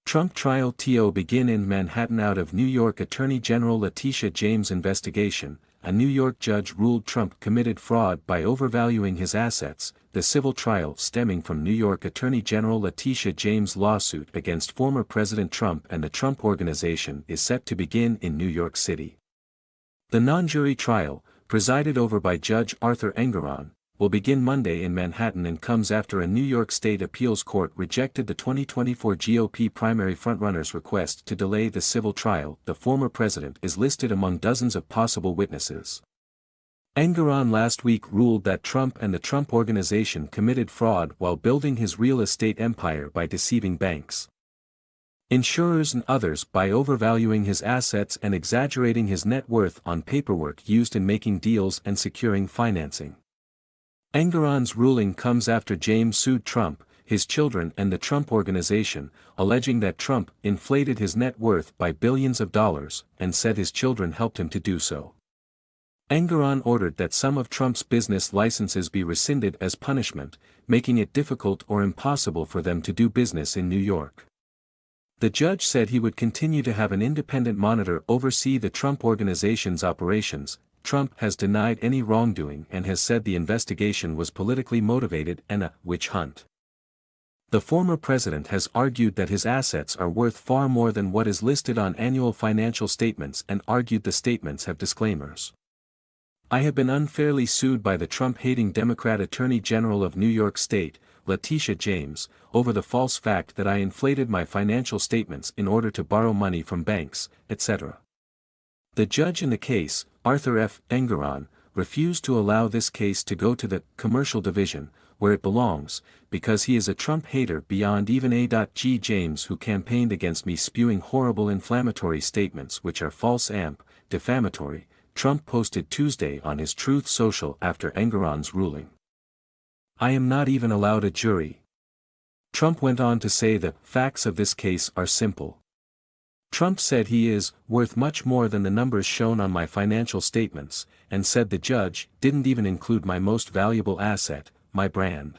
Trump trial to begin in Manhattan. Out of New York Attorney General Letitia James' investigation, a New York judge ruled Trump committed fraud by overvaluing his assets. The civil trial stemming from New York Attorney General Letitia James' lawsuit against former President Trump and the Trump Organization is set to begin in New York City. The non-jury trial, presided over by Judge Arthur Engoron, will begin Monday in Manhattan and comes after a New York State appeals court rejected the 2024 GOP primary frontrunner's request to delay the civil trial. The former president is listed among dozens of possible witnesses. Engoron last week ruled that Trump and the Trump Organization committed fraud while building his real estate empire by deceiving banks, insurers and others by overvaluing his assets and exaggerating his net worth on paperwork used in making deals and securing financing. Engoron's ruling comes after James sued Trump, his children and the Trump Organization, alleging that Trump inflated his net worth by billions of dollars, and said his children helped him to do so. Engoron ordered that some of Trump's business licenses be rescinded as punishment, making it difficult or impossible for them to do business in New York. The judge said he would continue to have an independent monitor oversee the Trump Organization's operations. Trump has denied any wrongdoing and has said the investigation was politically motivated and a witch hunt. The former president has argued that his assets are worth far more than what is listed on annual financial statements and argued the statements have disclaimers. I have been unfairly sued by the Trump-hating Democrat Attorney General of New York State, Letitia James, over the false fact that I inflated my financial statements in order to borrow money from banks, etc. The judge in the case, Arthur F. Engoron, refused to allow this case to go to the commercial division, where it belongs, because he is a Trump hater beyond even A.G. James, who campaigned against me spewing horrible inflammatory statements which are false and defamatory, Trump posted Tuesday on his Truth Social after Engoron's ruling. I am not even allowed a jury. Trump went on to say the facts of this case are simple. Trump said he is worth much more than the numbers shown on my financial statements, and said the judge didn't even include my most valuable asset, my brand.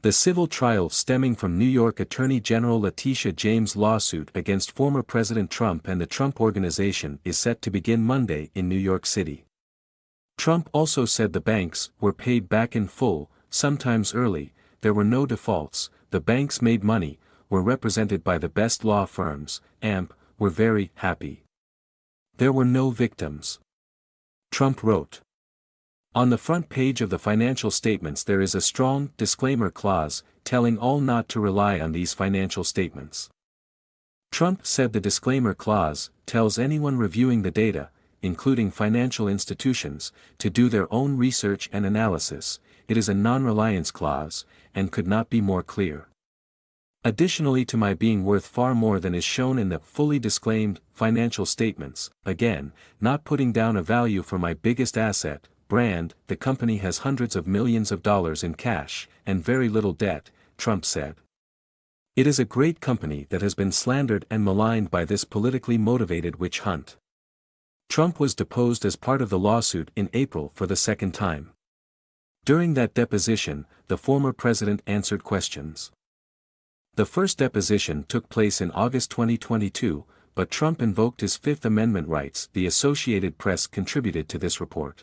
The civil trial stemming from New York Attorney General Letitia James' lawsuit against former President Trump and the Trump Organization is set to begin Monday in New York City. Trump also said the banks were paid back in full, sometimes early, there were no defaults, the banks made money, were represented by the best law firms, and were very happy. There were no victims. Trump wrote. On the front page of the financial statements there is a strong disclaimer clause, telling all not to rely on these financial statements. Trump said the disclaimer clause tells anyone reviewing the data, including financial institutions, to do their own research and analysis. It is a non-reliance clause, and could not be more clear. Additionally to my being worth far more than is shown in the fully disclaimed financial statements, again, not putting down a value for my biggest asset, brand, the company has hundreds of millions of dollars in cash, and very little debt, Trump said. It is a great company that has been slandered and maligned by this politically motivated witch hunt. Trump was deposed as part of the lawsuit in April for the second time. During that deposition, the former president answered questions. The first deposition took place in August 2022, but Trump invoked his Fifth Amendment rights. The Associated Press contributed to this report.